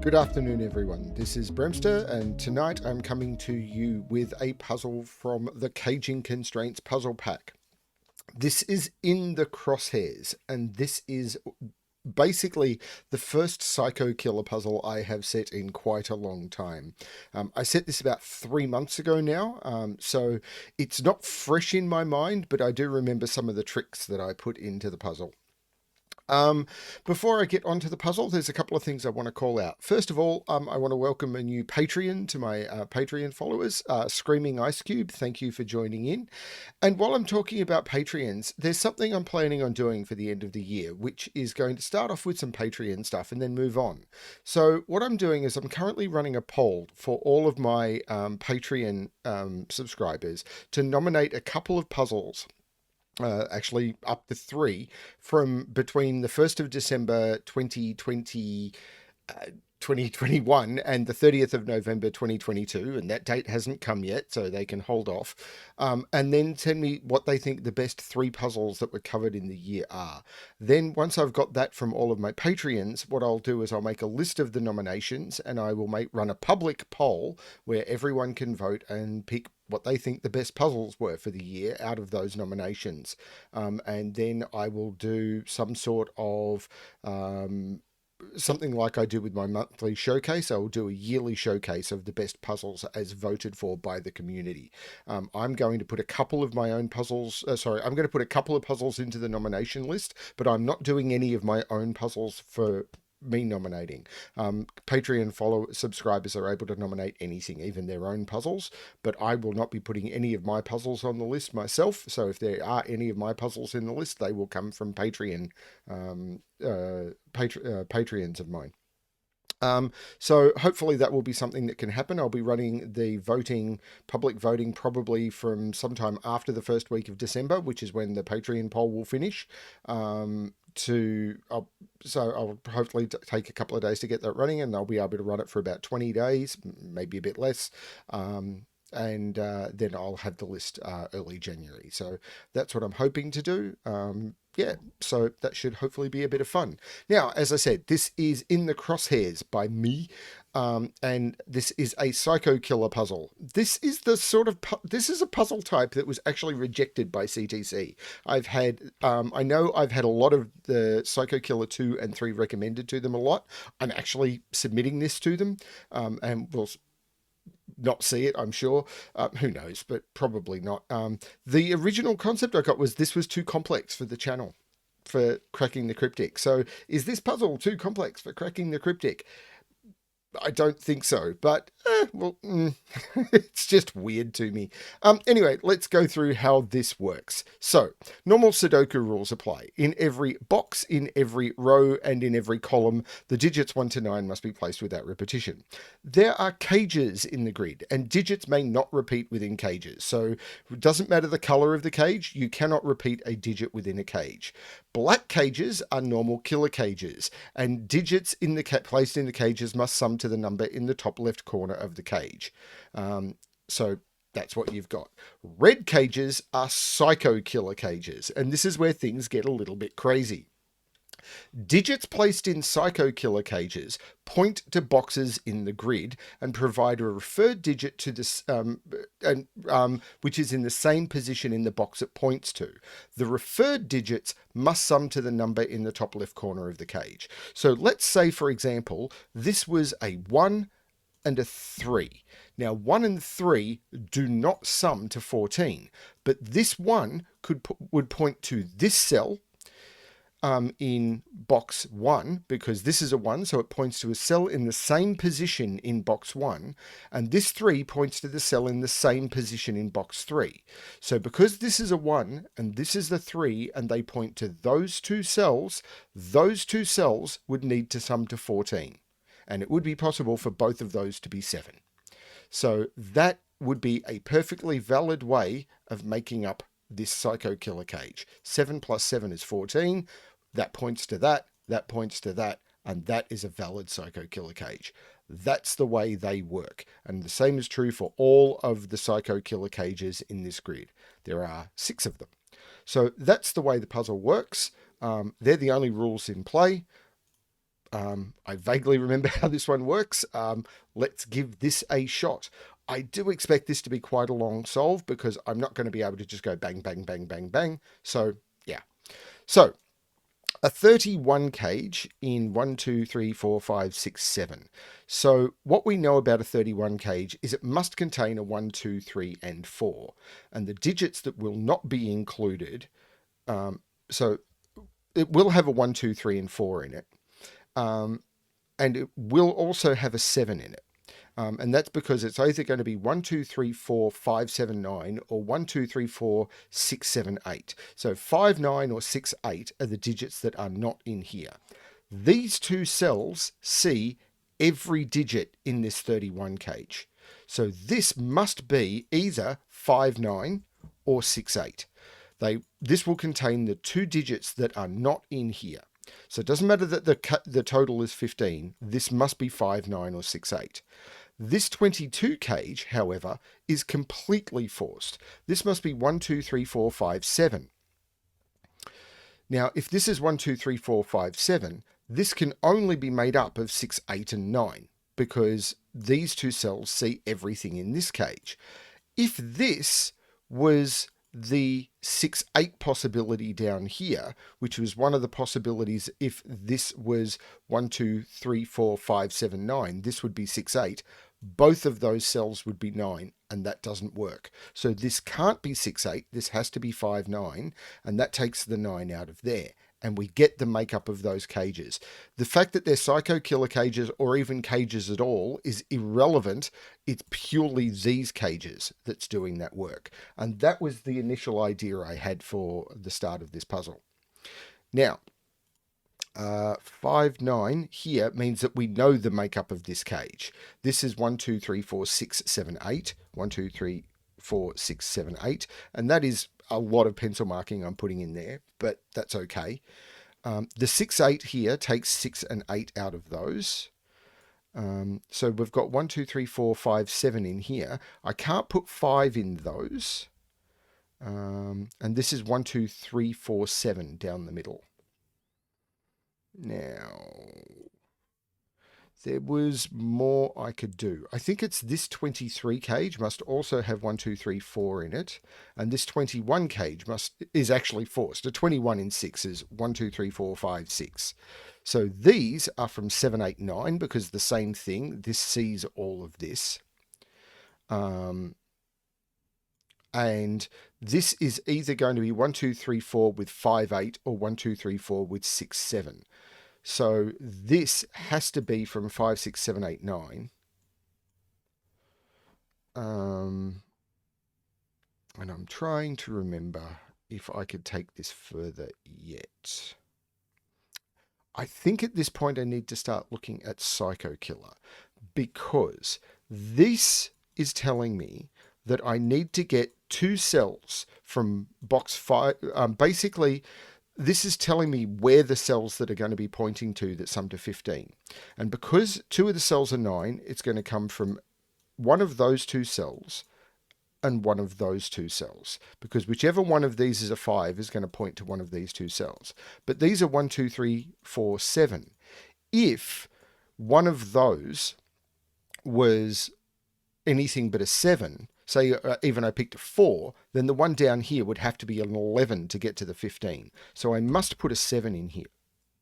Good afternoon, everyone. This is Bremster, and tonight I'm coming to you with a puzzle from the Caging Constraints puzzle pack. This is in the Crosshairs, and this is basically the first Psycho Killer puzzle I have set in quite a long time. I set this about 3 months ago now, so it's not fresh in my mind, but I do remember some of the tricks that I put into the puzzle. Um, Before I get onto the puzzle, there's a couple of things I want to call out. First of all, I want to welcome a new Patreon to my Patreon followers, Screaming Ice Cube. Thank you for joining in. And while I'm talking about Patreons, there's something I'm planning on doing for the end of the year, which is going to start off with some Patreon stuff and then move on. So what I'm doing is I'm currently running a poll for all of my Patreon subscribers to nominate a couple of puzzles, actually up to three, from between the 1st of December 2021 and the 30th of November 2022, and that date hasn't come yet, so they can hold off, and then send me what they think the best three puzzles that were covered in the year are. Then once I've got that from all of my Patreons, what I'll do is I'll make a list of the nominations, and I will run a public poll where everyone can vote and pick what they think the best puzzles were for the year out of those nominations. And then I will do some sort of something like I do with my monthly showcase. I will do a yearly showcase of the best puzzles as voted for by the community. I'm going to put a couple of my own puzzles, I'm going to put a couple of puzzles into the nomination list, but I'm not doing any of my own puzzles for me nominating. Patreon subscribers are able to nominate anything, even their own puzzles, but I will not be putting any of my puzzles on the list myself. So if there are any of my puzzles in the list, they will come from Patreons of mine. So hopefully that will be something that can happen. I'll be running the public voting, probably from sometime after the first week of December, which is when the Patreon poll will finish. So I'll hopefully take a couple of days to get that running, and I'll be able to run it for about 20 days, maybe a bit less. And then I'll have the list early January. So that's what I'm hoping to do. Yeah, so that should hopefully be a bit of fun. Now, as I said, this is In the Crosshairs by me, and this is a Psycho Killer puzzle. This is this is a puzzle type that was actually rejected by CTC. I know I've had a lot of the Psycho Killer 2 and 3 recommended to them a lot. I'm actually submitting this to them, and we'll not see it, I'm sure. Who knows, but probably not. The original concept I got was this was too complex for the channel for cracking the cryptic. So is this puzzle too complex for cracking the cryptic? I don't think so, but it's just weird to me. Anyway, let's go through how this works. So, normal Sudoku rules apply. In every box, in every row, and in every column, the digits 1 to 9 must be placed without repetition. There are cages in the grid, and digits may not repeat within cages. So, it doesn't matter the color of the cage, you cannot repeat a digit within a cage. Black cages are normal killer cages, and digits placed in the cages must sum to the number in the top left corner of the cage. So that's what you've got. Red cages are psycho killer cages, and this is where things get a little bit crazy. Digits placed in psycho killer cages point to boxes in the grid and provide a referred digit to this, which is in the same position in the box it points to. The referred digits must sum to the number in the top left corner of the cage. So let's say, for example, this was a 1 and a 3. Now, 1 and 3 do not sum to 14, but this 1 would point to this cell in box 1, because this is a 1, so it points to a cell in the same position in box 1, and this 3 points to the cell in the same position in box 3. So because this is a 1 and this is the 3, and they point to those two cells would need to sum to 14, and it would be possible for both of those to be 7. So that would be a perfectly valid way of making up this psycho killer cage. 7 plus 7 is 14. That points to that points to that, and that is a valid psycho killer cage. That's the way they work. And the same is true for all of the psycho killer cages in this grid. There are 6 of them. So that's the way the puzzle works. They're the only rules in play. I vaguely remember how this one works. Let's give this a shot. I do expect this to be quite a long solve because I'm not going to be able to just go bang, bang, bang, bang, bang. So, yeah. So, a 31 cage in 1, 2, 3, 4, 5, 6, 7. So what we know about a 31 cage is it must contain a 1, 2, 3, and 4. And the digits that will not be included, so it will have a 1, 2, 3, and 4 in it. And it will also have a 7 in it. And that's because it's either going to be 1, 2, 3, 4, 5, 7, 9, or 1, 2, 3, 4, 6, 7, 8. So 5, 9, or 6, 8 are the digits that are not in here. These two cells see every digit in this 31 cage. So this must be either 5, 9 or 6, 8. This will contain the two digits that are not in here. So it doesn't matter that the total is 15. This must be 5, 9, or 6, 8. This 22 cage, however, is completely forced. This must be 1, 2, 3, 4, 5, 7. Now, if this is 1, 2, 3, 4, 5, 7, this can only be made up of 6, 8, and 9 because these two cells see everything in this cage. If this was the 6, 8 possibility down here, which was one of the possibilities if this was 1, 2, 3, 4, 5, 7, 9, this would be 6, 8. Both of those cells would be 9, and that doesn't work. So this can't be 6, 8. This has to be 5, 9, and that takes the 9 out of there. And we get the makeup of those cages. The fact that they're psycho killer cages or even cages at all is irrelevant. It's purely these cages that's doing that work. And that was the initial idea I had for the start of this puzzle. Now, 5, 9 here means that we know the makeup of this cage. This is 1, 2, 3, 4, 6, 7, 8. 1, 2, 3, 4, 6, 7, 8. And that is a lot of pencil marking I'm putting in there, but that's okay. The 6, 8 here takes 6 and 8 out of those. So we've got 1, 2, 3, 4, 5, 7 in here. I can't put 5 in those. And this is 1, 2, 3, 4, 7 down the middle. Now, there was more I could do. I think it's this 23 cage must also have 1, 2, 3, 4 in it. And this 21 cage is actually forced. A 21 in 6 is 1, 2, 3, 4, 5, 6. So these are from 7, 8, 9 because the same thing. This sees all of this. And this is either going to be 1, 2, 3, 4 with 5, 8 or 1, 2, 3, 4 with 6, 7. So this has to be from 5, 6, 7, 8, 9. And I'm trying to remember if I could take this further yet. I think at this point I need to start looking at Psycho Killer because this is telling me that I need to get 2 cells from box 5. Basically, this is telling me where the cells that are going to be pointing to that sum to 15. And because 2 of the cells are 9, it's going to come from one of those 2 cells and one of those 2 cells. Because whichever one of these is a 5 is going to point to one of these 2 cells. But these are 1, 2, 3, 4, 7. If one of those was anything but a 7, say even I picked a 4, then the one down here would have to be an 11 to get to the 15. So I must put a 7 in here.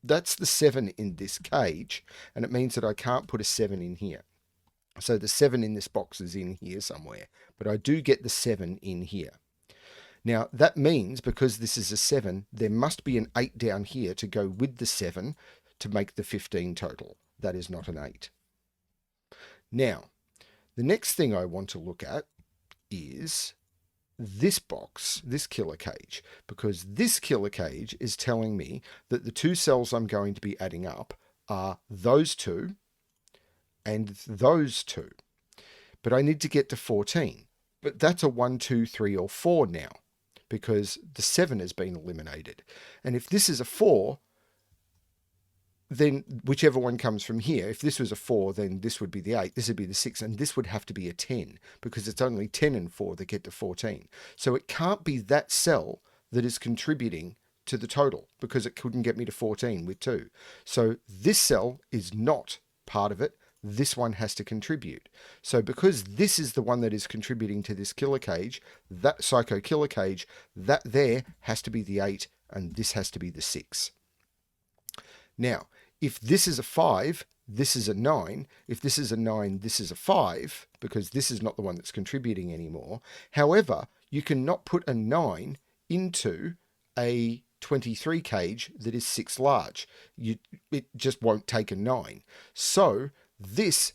That's the 7 in this cage, and it means that I can't put a 7 in here. So the 7 in this box is in here somewhere, but I do get the 7 in here. Now that means because this is a 7, there must be an 8 down here to go with the 7 to make the 15 total. That is not an 8. Now, the next thing I want to look at is this box, this killer cage, because this killer cage is telling me that the 2 cells I'm going to be adding up are those 2 and those 2. But I need to get to 14. But that's a 1, 2, 3, or 4 now because the 7 has been eliminated. And if this is a 4, then whichever one comes from here, if this was a 4, then this would be the 8, this would be the 6, and this would have to be a 10 because it's only 10 and 4 that get to 14. So it can't be that cell that is contributing to the total because it couldn't get me to 14 with 2. So this cell is not part of it. This one has to contribute. So because this is the one that is contributing to this killer cage, that psycho killer cage, that there has to be the 8 and this has to be the 6. Now, if this is a 5, this is a 9. If this is a 9, this is a 5, because this is not the one that's contributing anymore. However, you cannot put a 9 into a 23 cage that is 6 large. It just won't take a 9. So this,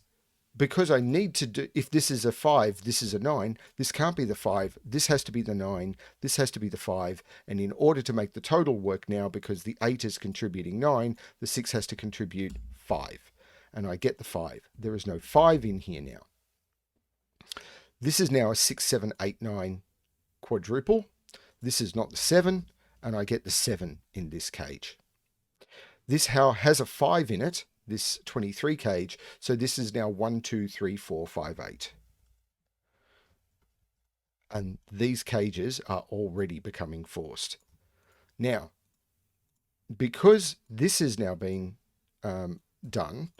because I need to do, if this is a 5, this is a 9, this can't be the 5, this has to be the 9, this has to be the 5, and in order to make the total work now, because the 8 is contributing 9, the 6 has to contribute 5, and I get the 5. There is no 5 in here now. This is now a 6, 7, 8, 9 quadruple. This is not the 7, and I get the 7 in this cage. This has a 5 in it, this 23 cage, so this is now 1, 2, 3, 4, 5, 8. And these cages are already becoming forced. Now, because this is now being done,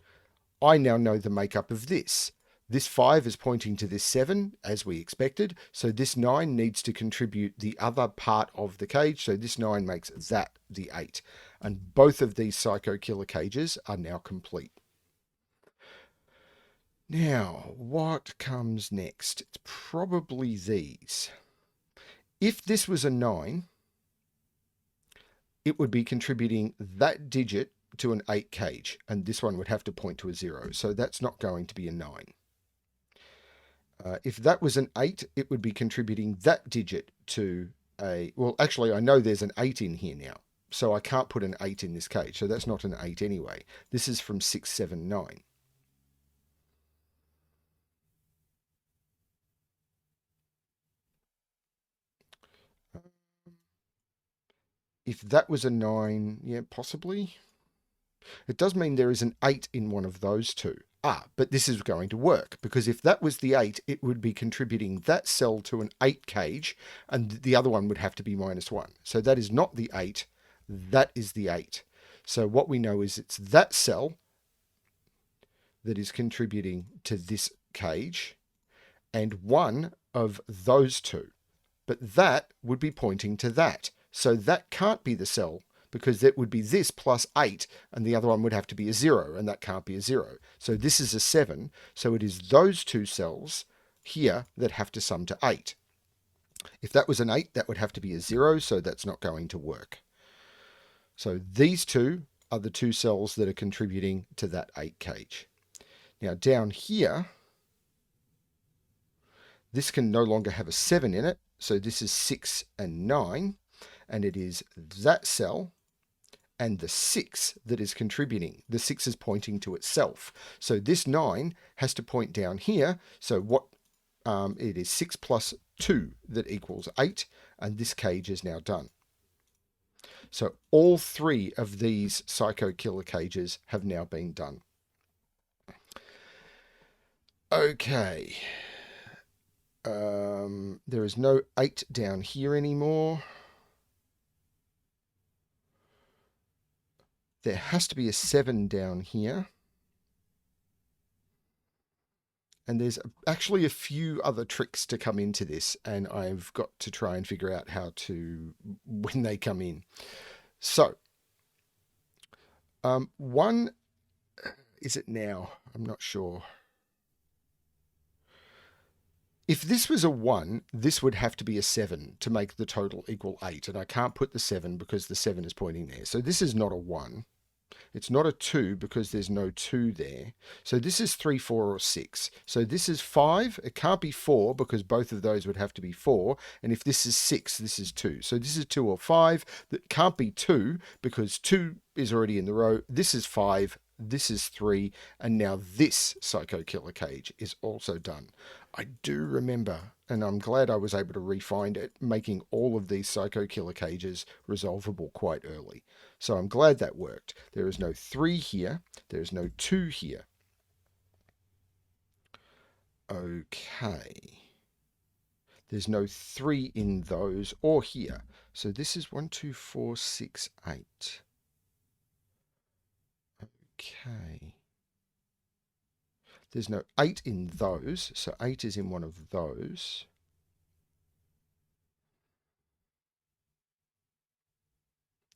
I now know the makeup of this. This 5 is pointing to this 7, as we expected, so this 9 needs to contribute the other part of the cage, so this 9 makes that the 8. And both of these psycho killer cages are now complete. Now, what comes next? It's probably these. If this was a 9, it would be contributing that digit to an 8 cage, and this one would have to point to a 0, so that's not going to be a 9. If that was an 8, it would be contributing that digit to a... Well, actually, I know there's an 8 in here now, so I can't put an 8 in this cage, so that's not an 8 anyway. This is from 6, 7, 9. If that was a 9, yeah, possibly. It does mean there is an 8 in one of those two. But this is going to work, because if that was the 8, it would be contributing that cell to an 8 cage, and the other one would have to be -1. So that is not the 8, that is the 8. So what we know is it's that cell that is contributing to this cage, and one of those two. But that would be pointing to that. So that can't be the cell, because it would be this plus 8, and the other one would have to be a 0, and that can't be a 0. So this is a 7, so it is those two cells here that have to sum to 8. If that was an 8, that would have to be a 0, so that's not going to work. So these two are the two cells that are contributing to that 8 cage. Now down here, this can no longer have a 7 in it, so this is 6 and 9, and it is that cell and the 6 that is contributing. The 6 is pointing to itself. So this 9 has to point down here. So what it is 6 plus 2 that equals 8, and this cage is now done. So all 3 of these psycho killer cages have now been done. Okay. There is no 8 down here anymore. There has to be a 7 down here. And there's actually a few other tricks to come into this, and I've got to try and figure out how to, when they come in. So, one, is it now? I'm not sure. If this was a 1, this would have to be a 7 to make the total equal 8, and I can't put the 7 because the 7 is pointing there. So this is not a 1. It's not a 2 because there's no 2 there. So this is 3, 4, or 6. So this is 5. It can't be 4 because both of those would have to be 4. And if this is 6, this is 2. So this is 2 or 5. That can't be 2 because 2 is already in the row. This is 5. This is 3. And now this psycho killer cage is also done. I do remember, and I'm glad I was able to re-find it, making all of these psycho killer cages resolvable quite early. So I'm glad that worked. There is no 3 here. There is no 2 here. Okay. There's no 3 in those or here. So this is 1, 2, 4, 6, 8. Okay. There's no 8 in those, so 8 is in one of those.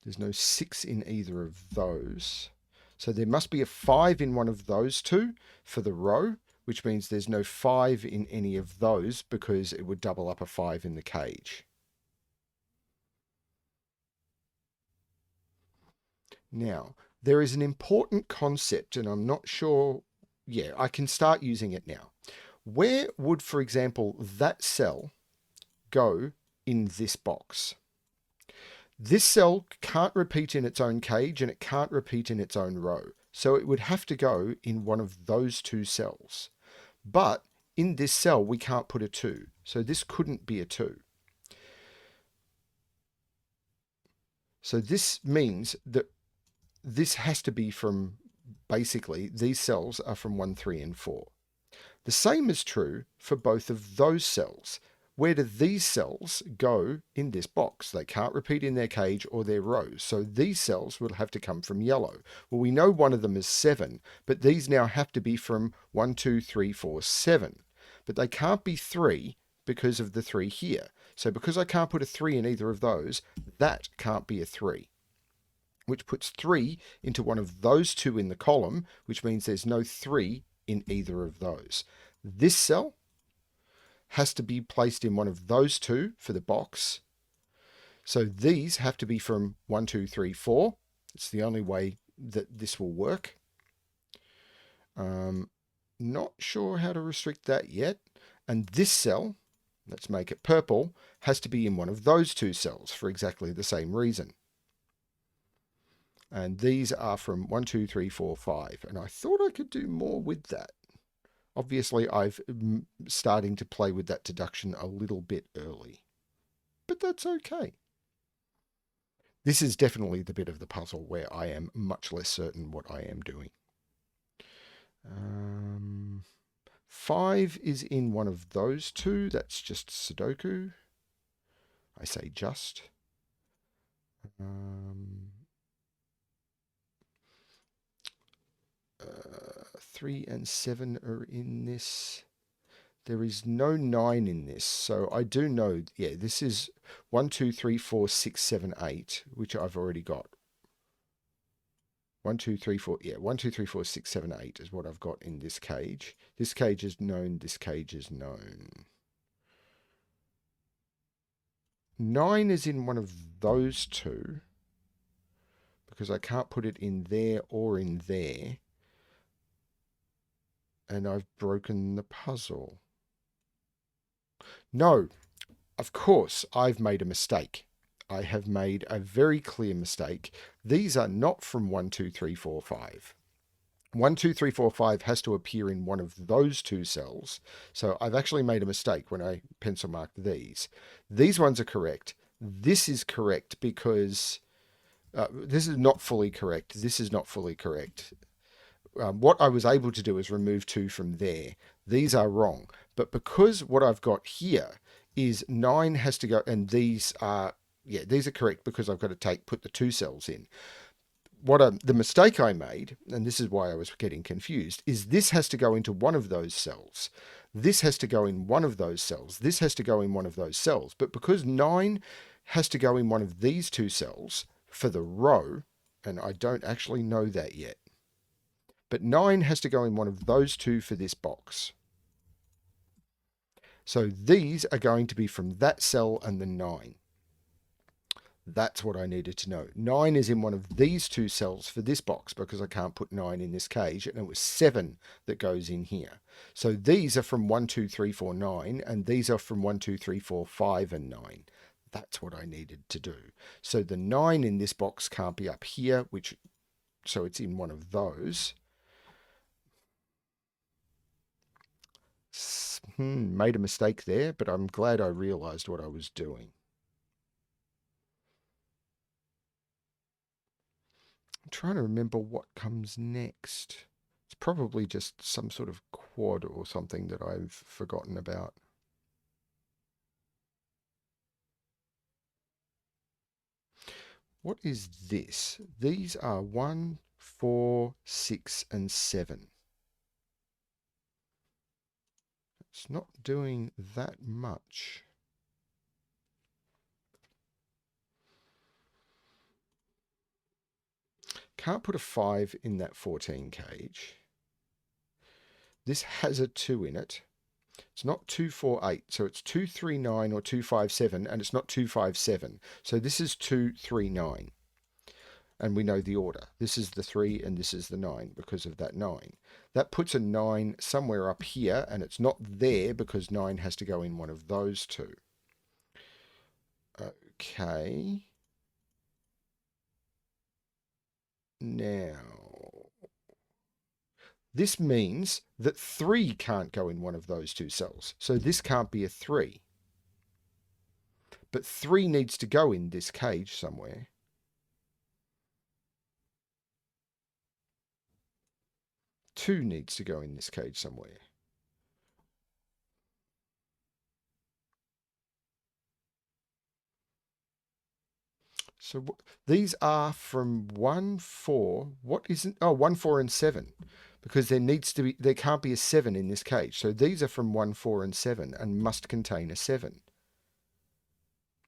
There's no 6 in either of those. So there must be a 5 in one of those two for the row, which means there's no 5 in any of those because it would double up a 5 in the cage. Now, there is an important concept, and I'm not sure. Yeah, I can start using it now. Where would, for example, that cell go in this box? This cell can't repeat in its own cage and it can't repeat in its own row. So it would have to go in one of those two cells. But in this cell, we can't put a 2. So this couldn't be a 2. So this means that this has to be from, basically, these cells are from 1, 3, and 4. The same is true for both of those cells. Where do these cells go in this box? They can't repeat in their cage or their rows. So these cells will have to come from yellow. Well, we know one of them is 7, but these now have to be from 1, 2, 3, 4, 7. But they can't be 3 because of the 3 here. So because I can't put a 3 in either of those, that can't be a 3. Which puts 3 into one of those two in the column, which means there's no 3 in either of those. This cell has to be placed in one of those two for the box. So these have to be from 1, 2, 3, 4. It's the only way that this will work. Not sure how to restrict that yet. And this cell, let's make it purple, has to be in one of those two cells for exactly the same reason. And these are from 1, 2, 3, 4, 5. And I thought I could do more with that. Obviously, I've starting to play with that deduction a little bit early. But that's okay. This is definitely the bit of the puzzle where I am much less certain what I am doing. 5 is in one of those two. That's just Sudoku. I say just. 3 and 7 are in this. There is no 9 in this. So I do know, yeah, this is 1, 2, 3, 4, 6, 7, 8, which I've already got. 1, 2, 3, 4, yeah, 1, 2, 3, 4, 6, 7, 8 is what I've got in this cage. This cage is known, this cage is known. 9 is in one of those two because I can't put it in there or in there. And I've broken the puzzle. No, of course, I've made a mistake. I have made a very clear mistake. These are not from 1, 2, 3, 4, 5. 1, 2, 3, 4, 5 has to appear in one of those two cells. So I've actually made a mistake when I pencil marked these. These ones are correct. This is correct because this is not fully correct. This is not fully correct. What I was able to do is remove 2 from there. These are wrong. But because what I've got here is 9 has to go, and these are correct because I've got to put the 2 cells in. The mistake I made, and this is why I was getting confused, is this has to go into one of those cells. This has to go in one of those cells. This has to go in one of those cells. But because 9 has to go in one of these 2 cells for the row, and I don't actually know that yet, but 9 has to go in one of those 2 for this box. So these are going to be from that cell and the 9. That's what I needed to know. 9 is in one of these 2 cells for this box because I can't put 9 in this cage, and it was 7 that goes in here. So these are from 1, 2, 3, 4, 9, and these are from 1, 2, 3, 4, 5, and 9. That's what I needed to do. So the 9 in this box can't be up here, so it's in one of those. Made a mistake there, but I'm glad I realized what I was doing. I'm trying to remember what comes next. It's probably just some sort of quad or something that I've forgotten about. What is this? These are 1, 4, 6, and 7. It's not doing that much. Can't put a 5 in that 14 cage. This has a 2 in it. It's not 248, so it's 239 or 257, and it's not 257. So this is 239. And we know the order. This is the 3 and this is the 9 because of that 9. That puts a 9 somewhere up here, and it's not there because 9 has to go in one of those two. Okay. Now, this means that 3 can't go in one of those two cells. So this can't be a 3. But 3 needs to go in this cage somewhere. Two needs to go in this cage somewhere. So these are from 1, 4. What isn't? Oh, 1, 4, and 7. Because there can't be a 7 in this cage. So these are from 1, 4, and 7 and must contain a 7.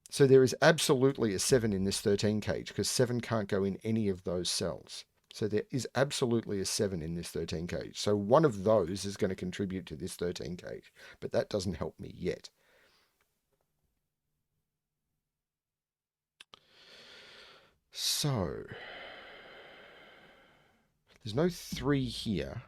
So there is absolutely a 7 in this 13 cage because 7 can't go in any of those cells. So there is absolutely a 7 in this 13 cage. So one of those is going to contribute to this 13 cage. But that doesn't help me yet. So there's no 3 here.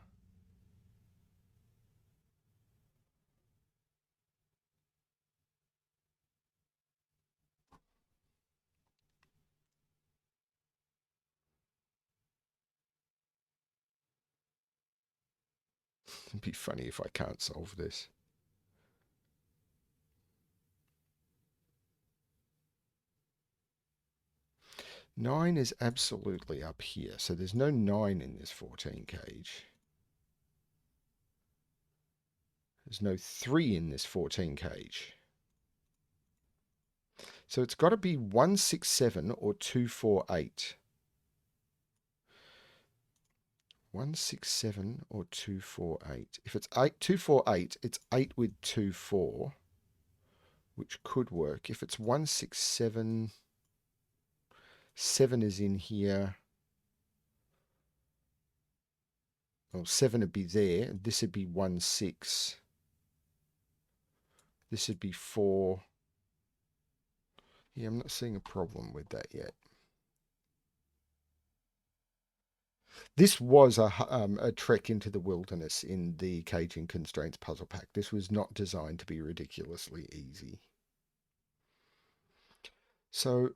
It'd be funny if I can't solve this. Nine is absolutely up here, so there's no 9 in this 14 cage. There's no 3 in this 14 cage. So it's got to be 167 or 248. 167 or 248. If it's 248, it's 8 with 24, which could work. If it's 167, 7 is in here. Well, 7 would be there. This would be 16. This would be 4. Yeah, I'm not seeing a problem with that yet. This was a trek into the wilderness in the Caging Constraints puzzle pack. This was not designed to be ridiculously easy. So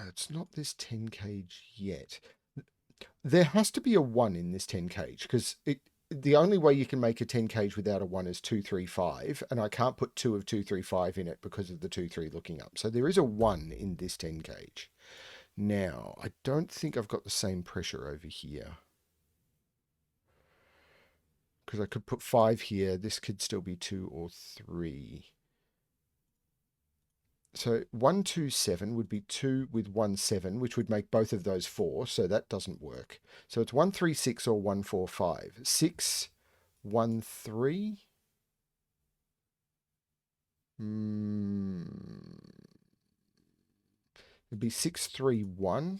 it's not this 10 cage yet. There has to be a 1 in this 10 cage because the only way you can make a 10 cage without a 1 is 2, 3, 5, and I can't put 2 of 2, 3, 5 in it because of the 2, 3 looking up. So there is a 1 in this 10 cage. Now, I don't think I've got the same pressure over here. Because I could put 5 here. This could still be 2 or 3. So 127 would be 2 with 17, which would make both of those 4. So that doesn't work. So it's 136 or 145. 6, 1, 3. It'd be 6, 3, 1.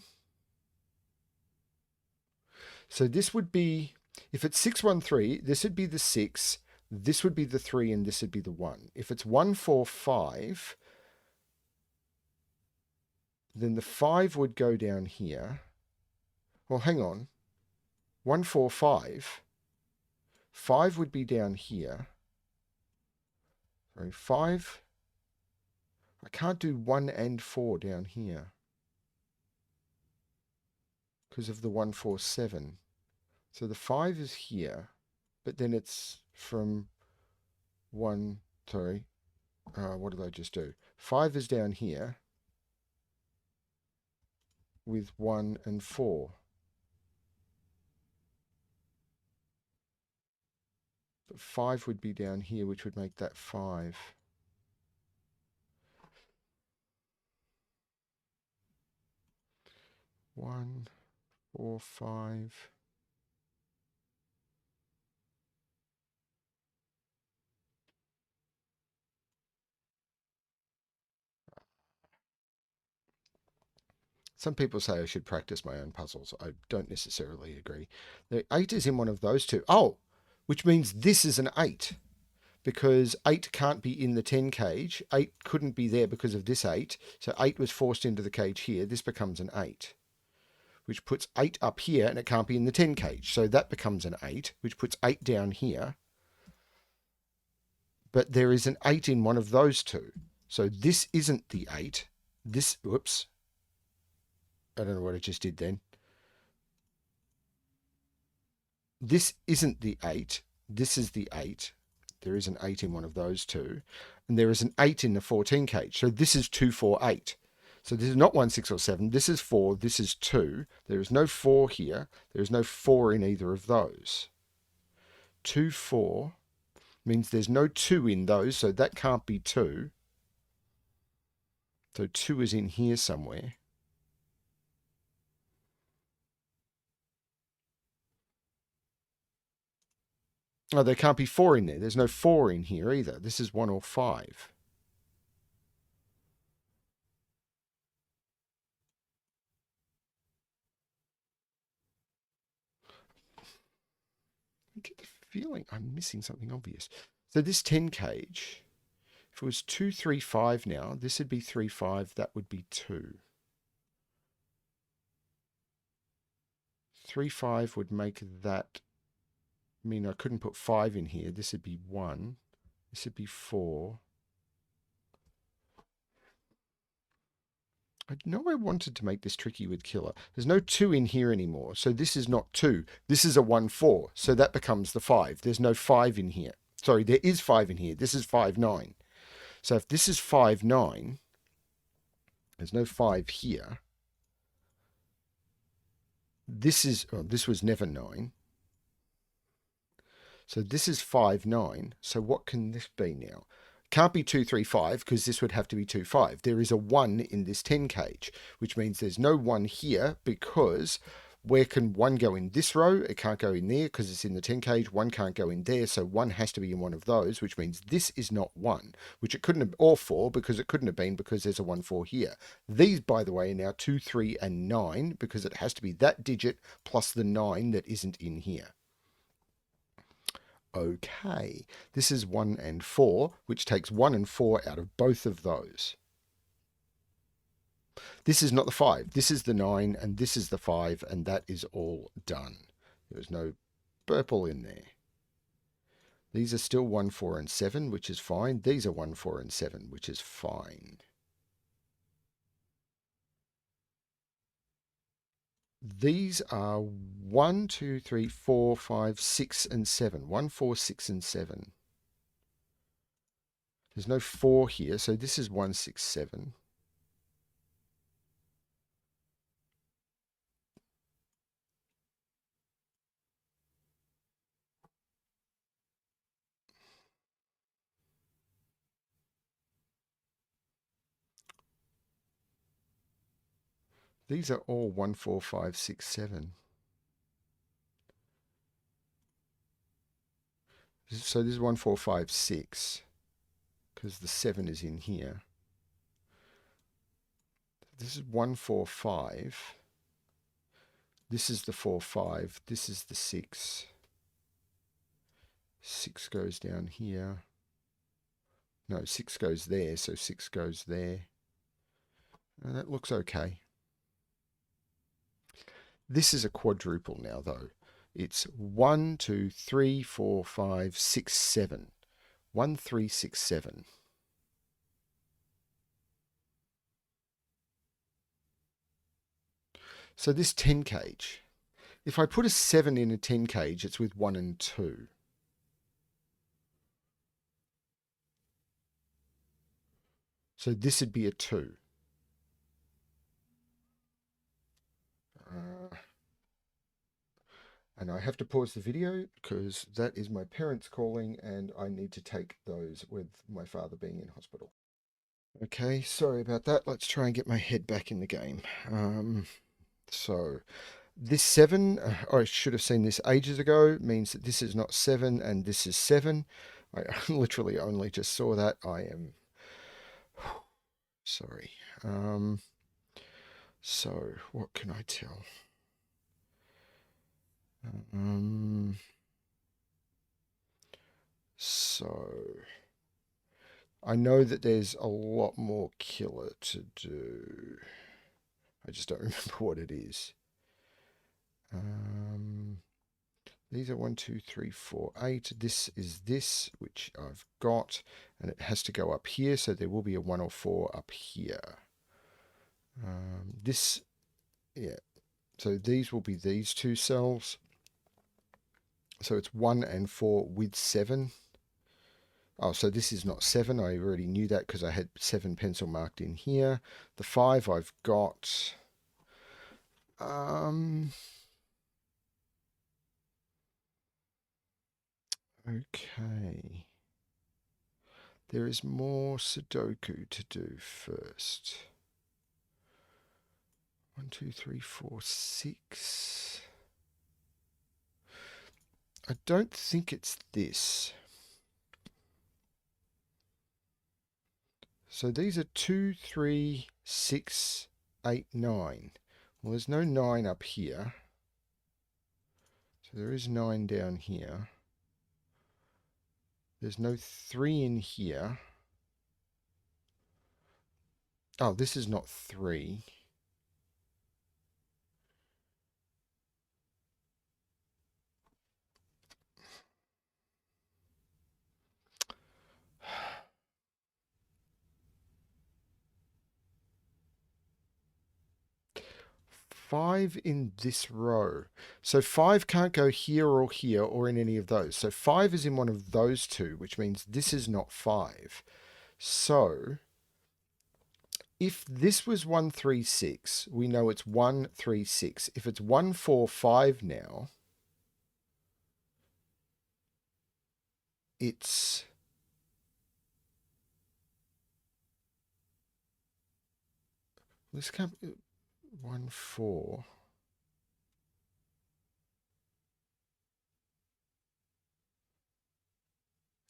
So this would be, if it's 6, 1, 3, this would be the 6, this would be the 3, and this would be the 1. If it's 1, 4, 5, then the 5 would go down here. Well, hang on. 1, 4, 5. 5 would be down here. Sorry, 5. I can't do 1 and 4 down here because of the 1, 4, 7. So the 5 is here, but then it's from 1, sorry, what did I just do? 5 is down here with 1 and 4. But 5 would be down here, which would make that 5. 1, 4, 5. Some people say I should practice my own puzzles. I don't necessarily agree. The 8 is in one of those two. Oh, which means this is an 8. Because 8 can't be in the 10 cage. 8 couldn't be there because of this 8. So 8 was forced into the cage here. This becomes an 8, which puts 8 up here, and it can't be in the 10 cage. So that becomes an 8, which puts 8 down here. But there is an 8 in one of those two. So this isn't the 8. This, whoops. I don't know what I just did then. This isn't the 8. This is the 8. There is an 8 in one of those two. And there is an 8 in the 14 cage. So this is 2, 4, 8. So this is not 1, 6, or 7. This is 4. This is 2. There is no 4 here. There is no 4 in either of those. 2, 4 means there's no 2 in those. So that can't be 2. So 2 is in here somewhere. Oh, there can't be 4 in there. There's no 4 in here either. This is 1 or 5. I get the feeling I'm missing something obvious. So this 10 cage, if it was 2, 3, 5 now, this would be 3, 5. That would be 2. 3, 5 would make that mean I couldn't put 5 in here. This would be 1. This would be 4. I know I wanted to make this tricky with killer. There's no 2 in here anymore. So this is not 2. This is a 1, 4. So that becomes the 5. There's no 5 in here. Sorry, there is 5 in here. This is 5, 9. So if this is 5, 9, there's no 5 here. This is, oh, this was never 9. So this is 5, 9. So what can this be now? Can't be 2, 3, 5 because this would have to be 2, 5. There is a 1 in this 10 cage, which means there's no 1 here because where can 1 go in this row? It can't go in there because it's in the 10 cage. 1 can't go in there, so 1 has to be in one of those, which means this is not 1, which it couldn't have, or 4 because it couldn't have been because there's a 1, 4 here. These, by the way, are now 2, 3, and 9 because it has to be that digit plus the 9 that isn't in here. Okay, this is 1 and 4, which takes 1 and 4 out of both of those. This is not the 5. This is the 9, and this is the 5, and that is all done. There's no purple in there. These are still 1, 4, and 7, which is fine. These are 1, 4, and 7, which is fine. These are 1, 2, 3, 4, 5, 6, and 7. 1, 4, 6, and 7. There's no 4 here, so this is 1, 6, 7. These are all 1, 4, 5, 6, 7. So this is 1, 4, 5, 6, because the 7 is in here. This is 1, 4, 5. This is the 4, 5. This is the 6. 6 goes down here. No, 6 goes there, so 6 goes there. And that looks okay. This is a quadruple now, though. It's 1, 2, 3, 4, 5, 6, 7. 1, 3, 6, 7. So this 10 cage, if I put a 7 in a 10 cage, it's with 1 and 2. So this would be a 2. And I have to pause the video because that is my parents calling and I need to take those with my father being in hospital. Okay, sorry about that. Let's try and get my head back in the game. So this 7, I should have seen this ages ago, means that this is not 7 and this is 7. I literally only just saw that. I am sorry. So what can I tell? Um, so I know that there's a lot more killer to do. I just don't remember what it is. These are 1, 2, 3, 4, 8. This is this, which I've got, and it has to go up here, so there will be a 1 or 4 up here. This, yeah. So these will be these two cells. So it's 1 and 4 with 7. Oh, so this is not 7. I already knew that because I had 7 pencil marked in here. The 5 I've got. Okay. There is more Sudoku to do first. 1, 2, 3, 4, 6. I don't think it's this. So these are 2, 3, 6, 8, 9. Well, there's no 9 up here. So there is 9 down here. There's no 3 in here. Oh, this is not 3. Five in this row. So 5 can't go here or in any of those. So 5 is in one of those two, which means this is not 5. So if this was 136, we know it's 136. If it's 145 now, it's this can't be 1 4.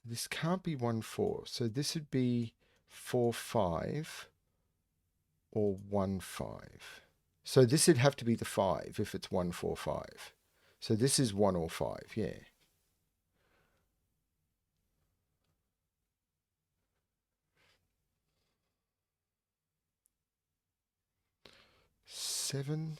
This can't be 1 4. So this would be 4 5 or 1 5. So this would have to be the 5 if it's 1 4 5. So this is 1 or 5, yeah. Seven.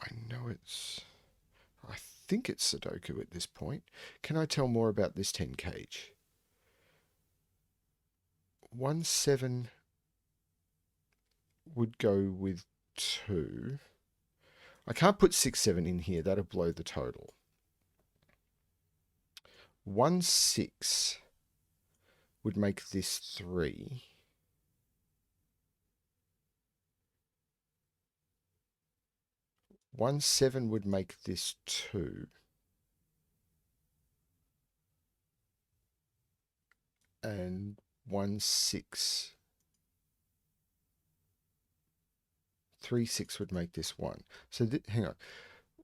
I know it's. I think it's Sudoku at this point. Can I tell more about this 10 cage? 1 7 would go with 2. I can't put 6 7 in here, that'll blow the total. 1 6 would make this 3. 1 7 would make this 2. And 1 6. 3 6 would make this 1. So hang on.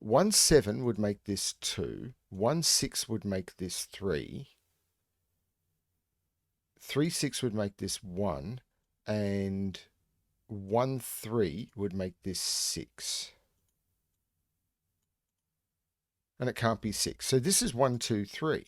1 7 would make this 2. 1 6 would make this 3. 3 6 would make this 1. And 1 3 would make this 6. And it can't be 6. So this is 1 2 3.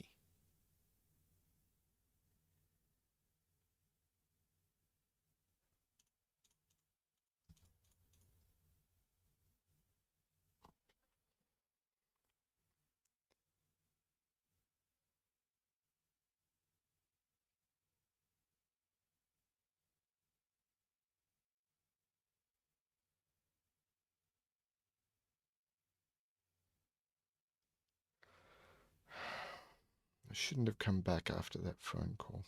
I shouldn't have come back after that phone call.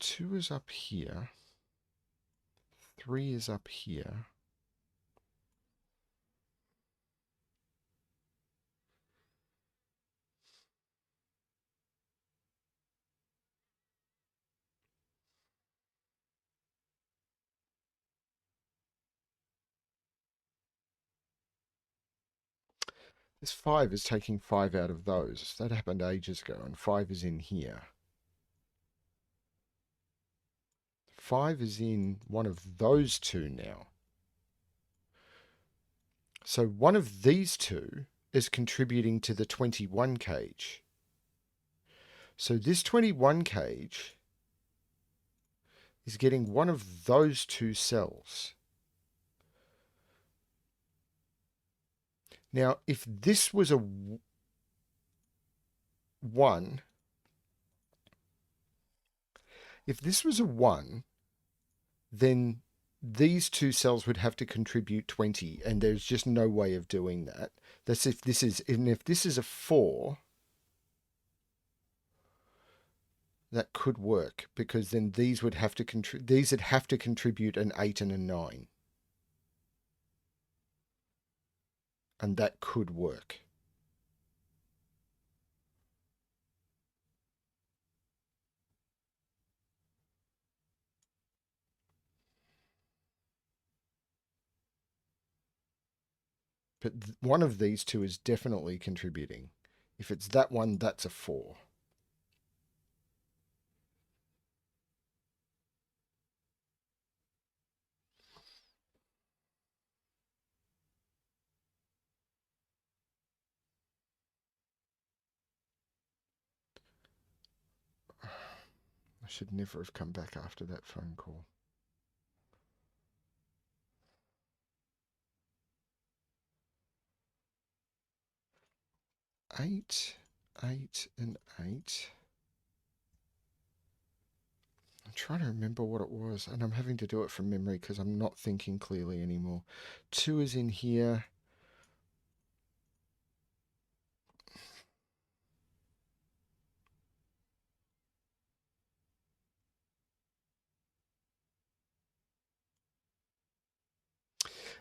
2 is up here. 3 is up here. This 5 is taking 5 out of those. That happened ages ago, and 5 is in here. 5 is in one of those two now. So one of these two is contributing to the 21 cage. So this 21 cage is getting one of those two cells. Now, if this was a 1, then these two cells would have to contribute 20, and there's just no way of doing that. That's if this is, and if this is a 4, that could work, because then these would have to contribute an 8 and a 9. And that could work. But one of these two is definitely contributing. If it's that one, that's a 4. I should never have come back after that phone call. 8, 8, and 8. I'm trying to remember what it was, and I'm having to do it from memory because I'm not thinking clearly anymore. 2 is in here.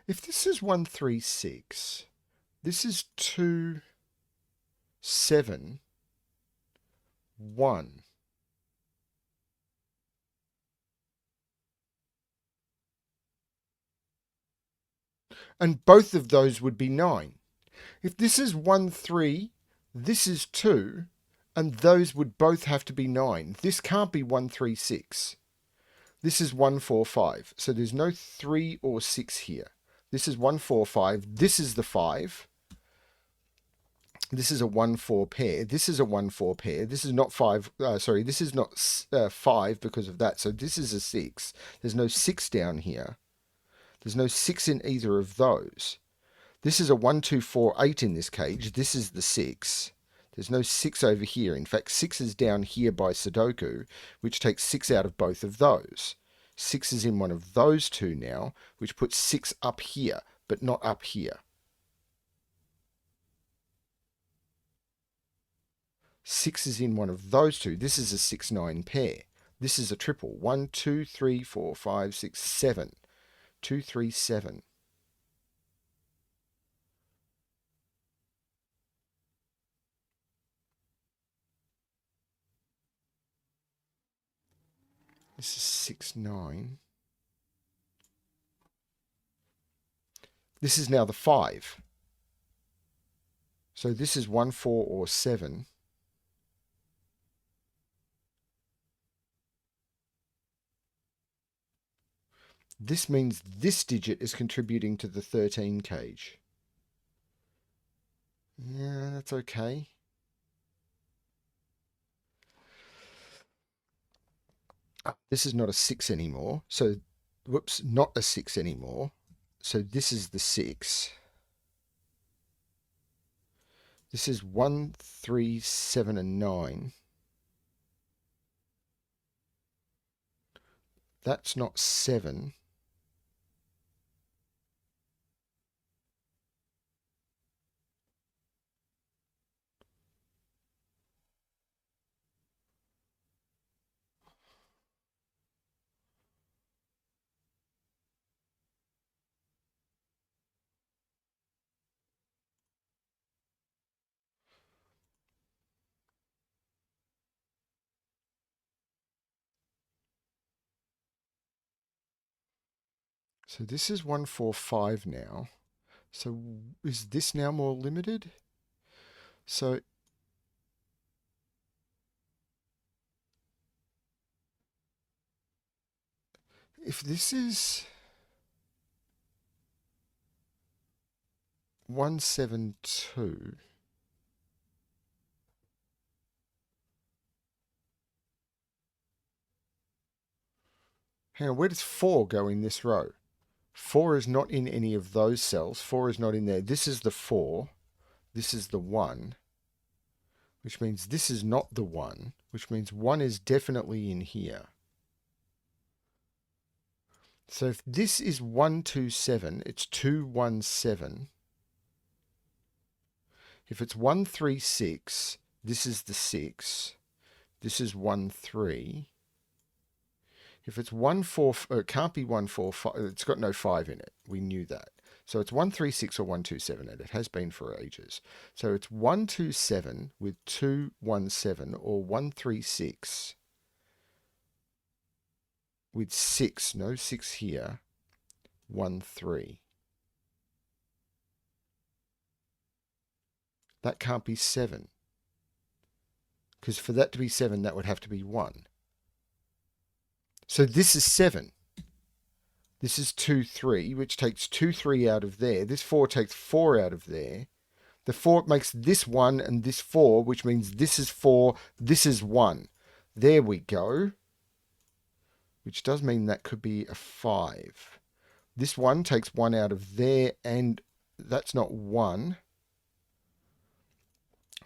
If this is 1, 3, 6, this is 2, 7, 1. And both of those would be 9. If this is 1, 3, this is 2, and those would both have to be 9. This can't be 1, 3, 6. This is 1, 4, 5. So there's no 3 or 6 here. This is 1, 4, 5. This is the 5. This is a 1, 4 pair. This is a 1, 4 pair. This is not 5. Sorry, this is not 5 because of that. So this is a 6. There's no 6 down here. There's no 6 in either of those. This is a 1, 2, 4, 8 in this cage. This is the 6. There's no 6 over here. In fact, 6 is down here by Sudoku, which takes 6 out of both of those. 6 is in one of those two now, which puts 6 up here, but not up here. 6 is in one of those two. This is a 6, 9 pair. This is a triple. 1, 2, 3, 4, 5, 6, 7. 2, 3, 7. This is 6, 9. This is now the 5. So this is 1, 4, or 7. This means this digit is contributing to the 13 cage. Yeah, that's okay. This is not a 6 anymore. So, whoops, not a 6 anymore. So this is the 6. This is 1, 3, 7, and 9. That's not 7. So this is 145 now. So is this now more limited? So if this is 172, hang on, where does 4 go in this row? 4 is not in any of those cells. 4 is not in there. This is the 4. This is the 1, which means this is not the 1, which means 1 is definitely in here. So if this is 127, it's 217. If it's 136, this is the 6. This is 13. If it's 144, it can't be 145. It's got no 5 in it. We knew that. So it's 136 or 127, and it has been for ages. So it's 127 with 217 or 136 with 6, no 6 here, 13. That can't be 7. Because for that to be 7, that would have to be 1. So this is 7. This is 2, 3, which takes 2, 3 out of there. This 4 takes 4 out of there. The 4 makes this 1 and this 4, which means this is 4, this is 1. There we go. Which does mean that could be a 5. This 1 takes 1 out of there, and that's not 1.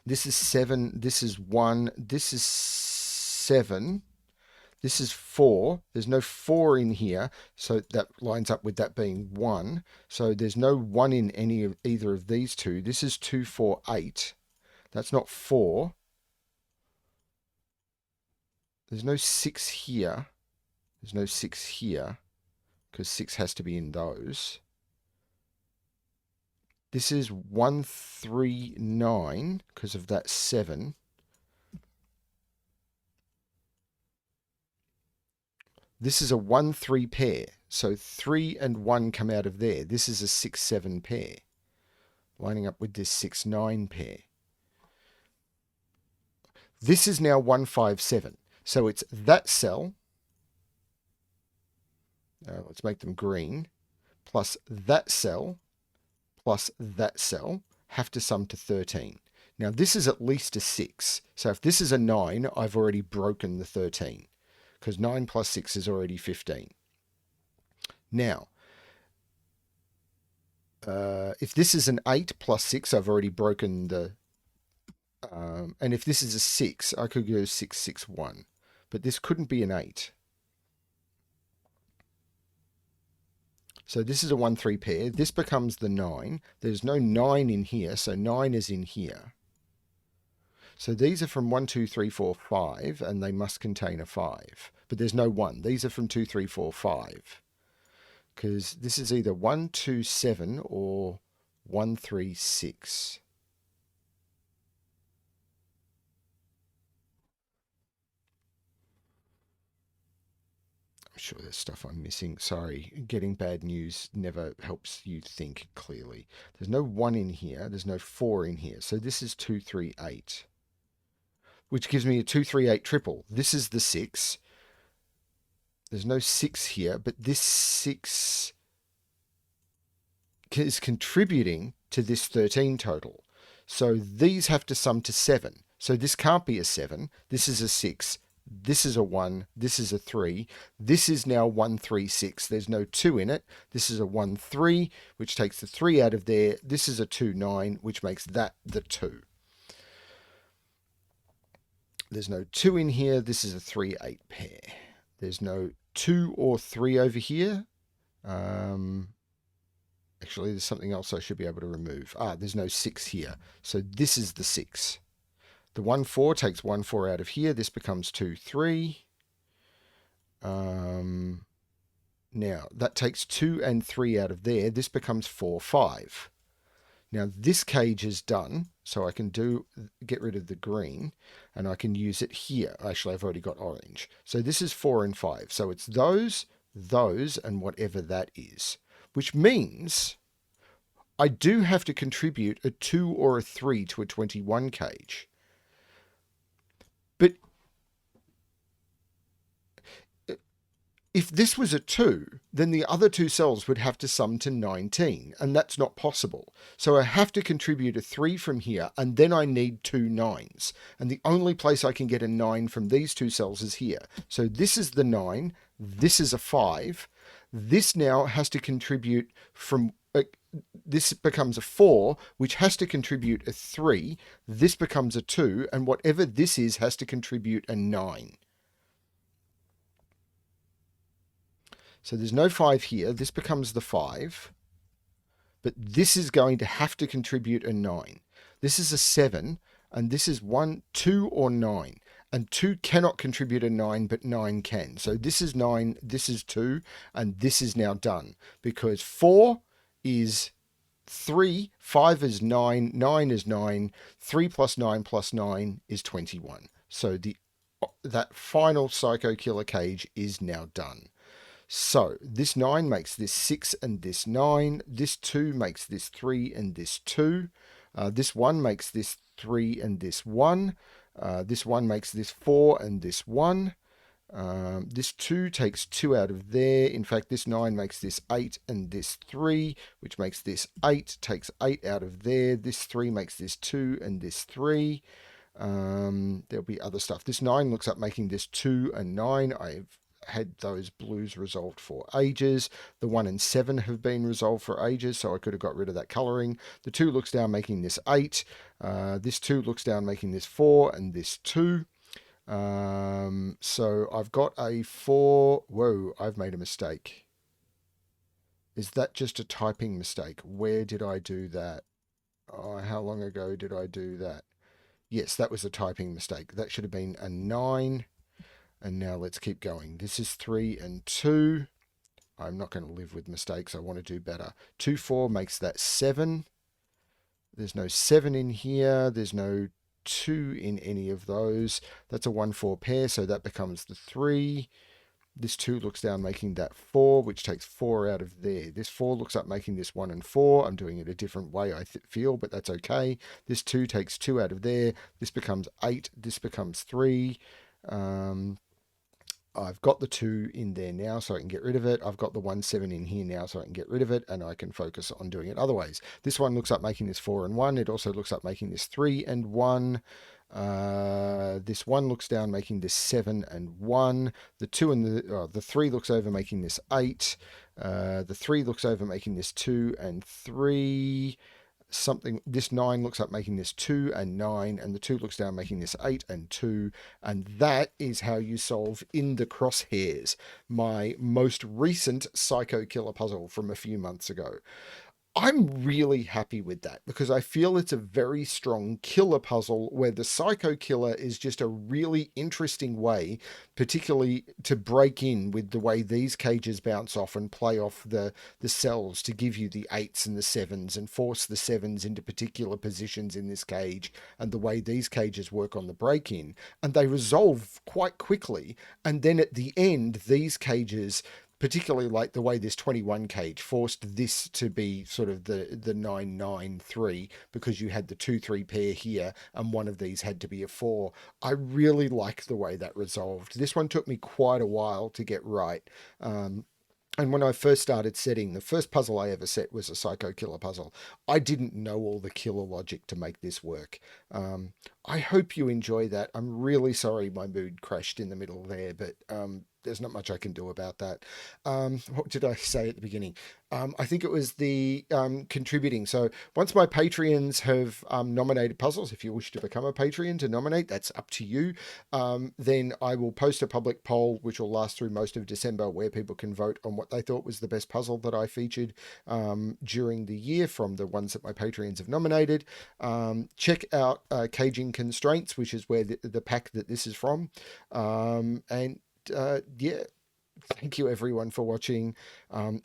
This is 7, this is 1, this is 7. This is 4. There's no 4 in here, so that lines up with that being 1. So there's no 1 in any of either of these two. This is 2, 4, 8. That's not 4. There's no 6 here. There's no 6 here, because 6 has to be in those. This is 139, because of that 7. This is a 1-3 pair. So 3 and 1 come out of there. This is a 6-7 pair. Lining up with this 6-9 pair. This is now 157. So it's that cell. Let's make them green. Plus that cell. Plus that cell. Have to sum to 13. Now this is at least a 6. So if this is a 9, I've already broken the 13. Because 9 plus 6 is already 15. Now, if this is an 8 plus 6, I've already broken the... and if this is a 6, I could go 6, 6, 1. But this couldn't be an 8. So this is a 1-3 pair. This becomes the 9. There's no 9 in here, so 9 is in here. So these are from 1, 2, 3, 4, 5, and they must contain a 5. But there's no 1. These are from 2, 3, 4, 5. Because this is either 1, 2, 7 or 1, 3, 6. I'm sure there's stuff I'm missing. Sorry, getting bad news never helps you think clearly. There's no 1 in here. There's no 4 in here. So this is 2, 3, 8. Which gives me a 2, 3, 8 triple. This is the 6. There's no 6 here, but this 6 is contributing to this 13 total. So these have to sum to 7. So this can't be a 7. This is a 6. This is a 1. This is a 3. This is now 1, 3, 6. There's no 2 in it. This is a 1, 3, which takes the 3 out of there. This is a 2, 9, which makes that the 2. There's no 2 in here. This is a 3, 8 pair. There's no 2 or 3 over here. Actually, there's something else I should be able to remove. There's no 6 here. So this is the 6. The 1, 4 takes 1, 4 out of here. This becomes 2, 3. Now, that takes 2 and 3 out of there. This becomes 4, 5. Now, this cage is done, so I can get rid of the green, and I can use it here. Actually, I've already got orange. So this is 4 and 5. So it's those those and whatever that is, which means I do have to contribute a 2 or a 3 to a 21 cage. But if this was a 2, then the other two cells would have to sum to 19, and that's not possible. So I have to contribute a 3 from here, and then I need two 9s. And the only place I can get a 9 from these two cells is here. So this is the 9, this is a 5. This now has to contribute from... this becomes a 4, which has to contribute a 3. This becomes a 2, and whatever this is has to contribute a 9. So there's no 5 here. This becomes the 5. But this is going to have to contribute a 9. This is a 7, and this is 1, 2, or 9. And 2 cannot contribute a 9, but 9 can. So this is 9, this is 2, and this is now done. Because 4 is 3, 5 is 9, 9 is 9, 3 plus 9 plus 9 is 21. So that final Psycho Killer cage is now done. So this 9 makes this 6 and this 9. This 2 makes this 3 and this 2. This 1 makes this 3 and this 1. This 1 makes this 4 and this 1. This 2 takes 2 out of there. In fact, this 9 makes this 8 and this 3, which makes this 8, takes 8 out of there. This 3 makes this 2 and this 3. There'll be other stuff. This 9 looks up making this 2 and 9. I've had those blues resolved for ages. The 1 and 7 have been resolved for ages, so I could have got rid of that colouring. The 2 looks down making this 8. This 2 looks down making this 4 and this 2. So I've got a 4. Whoa, I've made a mistake. Is that just a typing mistake? Where did I do that? Oh, how long ago did I do that? Yes, that was a typing mistake. That should have been a 9. And now let's keep going. This is 3 and 2. I'm not going to live with mistakes. I want to do better. 2, 4 makes that 7. There's no 7 in here. There's no 2 in any of those. That's a 1, 4 pair, so that becomes the 3. This 2 looks down making that 4, which takes 4 out of there. This 4 looks up making this 1 and 4. I'm doing it a different way, I feel, but that's okay. This 2 takes 2 out of there. This becomes 8. This becomes 3. I've got the 2 in there now, so I can get rid of it. I've got the 1, 7 in here now, so I can get rid of it, and I can focus on doing it other ways. This one looks up making this 4 and 1. It also looks up making this 3 and 1. This 1 looks down making this 7 and 1. The 2 and the 3 looks over making this 8. The 3 looks over making this 2 and 3. This 9 looks up making this 2 and 9, and the 2 looks down making this 8 and 2, and that is how you solve In the Crosshairs, my most recent Psycho Killer puzzle from a few months ago. I'm really happy with that because I feel it's a very strong killer puzzle where the Psycho Killer is just a really interesting way, particularly to break in with the way these cages bounce off and play off the cells to give you the 8s and the 7s and force the 7s into particular positions in this cage, and the way these cages work on the break-in. And they resolve quite quickly. And then at the end, these cages, particularly like the way this 21 cage forced this to be sort of the 993 because you had the 2-3 pair here and one of these had to be a 4. I really like the way that resolved. This one took me quite a while to get right. And when I first started setting, the first puzzle I ever set was a Psycho Killer puzzle. I didn't know all the killer logic to make this work. I hope you enjoy that. I'm really sorry my mood crashed in the middle there, but there's not much I can do about that. What did I say at the beginning? I think it was the contributing. So once my Patreons have nominated puzzles, if you wish to become a Patreon to nominate, that's up to you. Then I will post a public poll, which will last through most of December, where people can vote on what they thought was the best puzzle that I featured during the year from the ones that my Patreons have nominated. Check out Caging Constraints, which is where the pack that this is from. Yeah, thank you everyone for watching.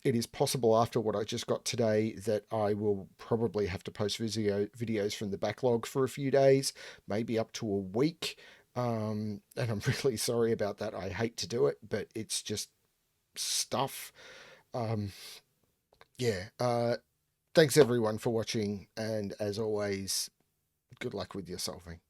It is possible after what I just got today that I will probably have to post videos from the backlog for a few days, maybe up to a week. And I'm really sorry about that. I hate to do it, but it's just stuff. Um, yeah. Thanks everyone for watching, and as always, good luck with your solving.